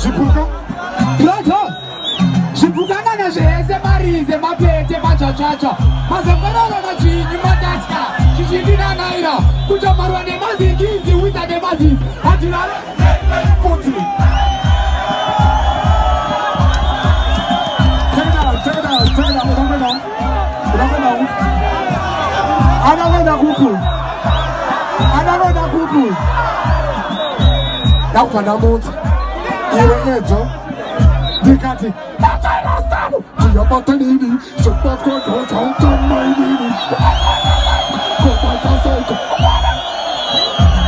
Zipuka. Grato. Zipukana na zese marize mapete machachacha. Mazangara na chini matachka. Chishindina naira. Kuja marwa ne mazingizi wita ne mazingizi. Atinale. Puti. Take it out. Anakwenda kuku. Nakufanda muntu. Iwe eto. Dikati. Tuyapata nini? Sepako tautamai nini?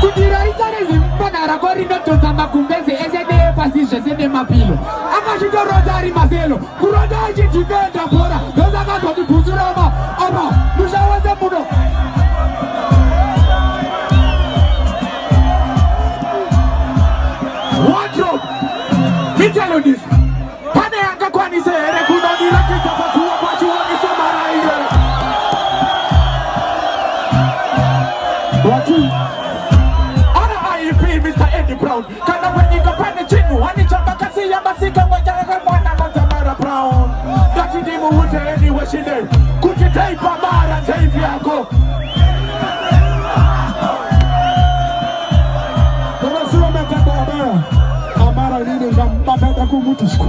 Kutiraisa nezimpana rakori notozamba kumbeze SND pasishe SND mapilo. Akashito rotari mazelo. Kurodaji tivenda bora. Doza kato dipuzurama. Ama. Nushaweze muno. Wardrobe. Me tell you this. Pane anga kwa ni sere kudonira kitapa kuwa kwa chuwa ni somara ile. Watu. Ana IEP Mr. Eddie Brown. Kana wenyika pane chinu. Wani chamba kasi ya basika mwajaga mwana Mara Brown. Dati dimu ute anywhere she day. Kukitaipa mara taipi yako. Kama siwa meta Amara nini ngambabeta kumutisku.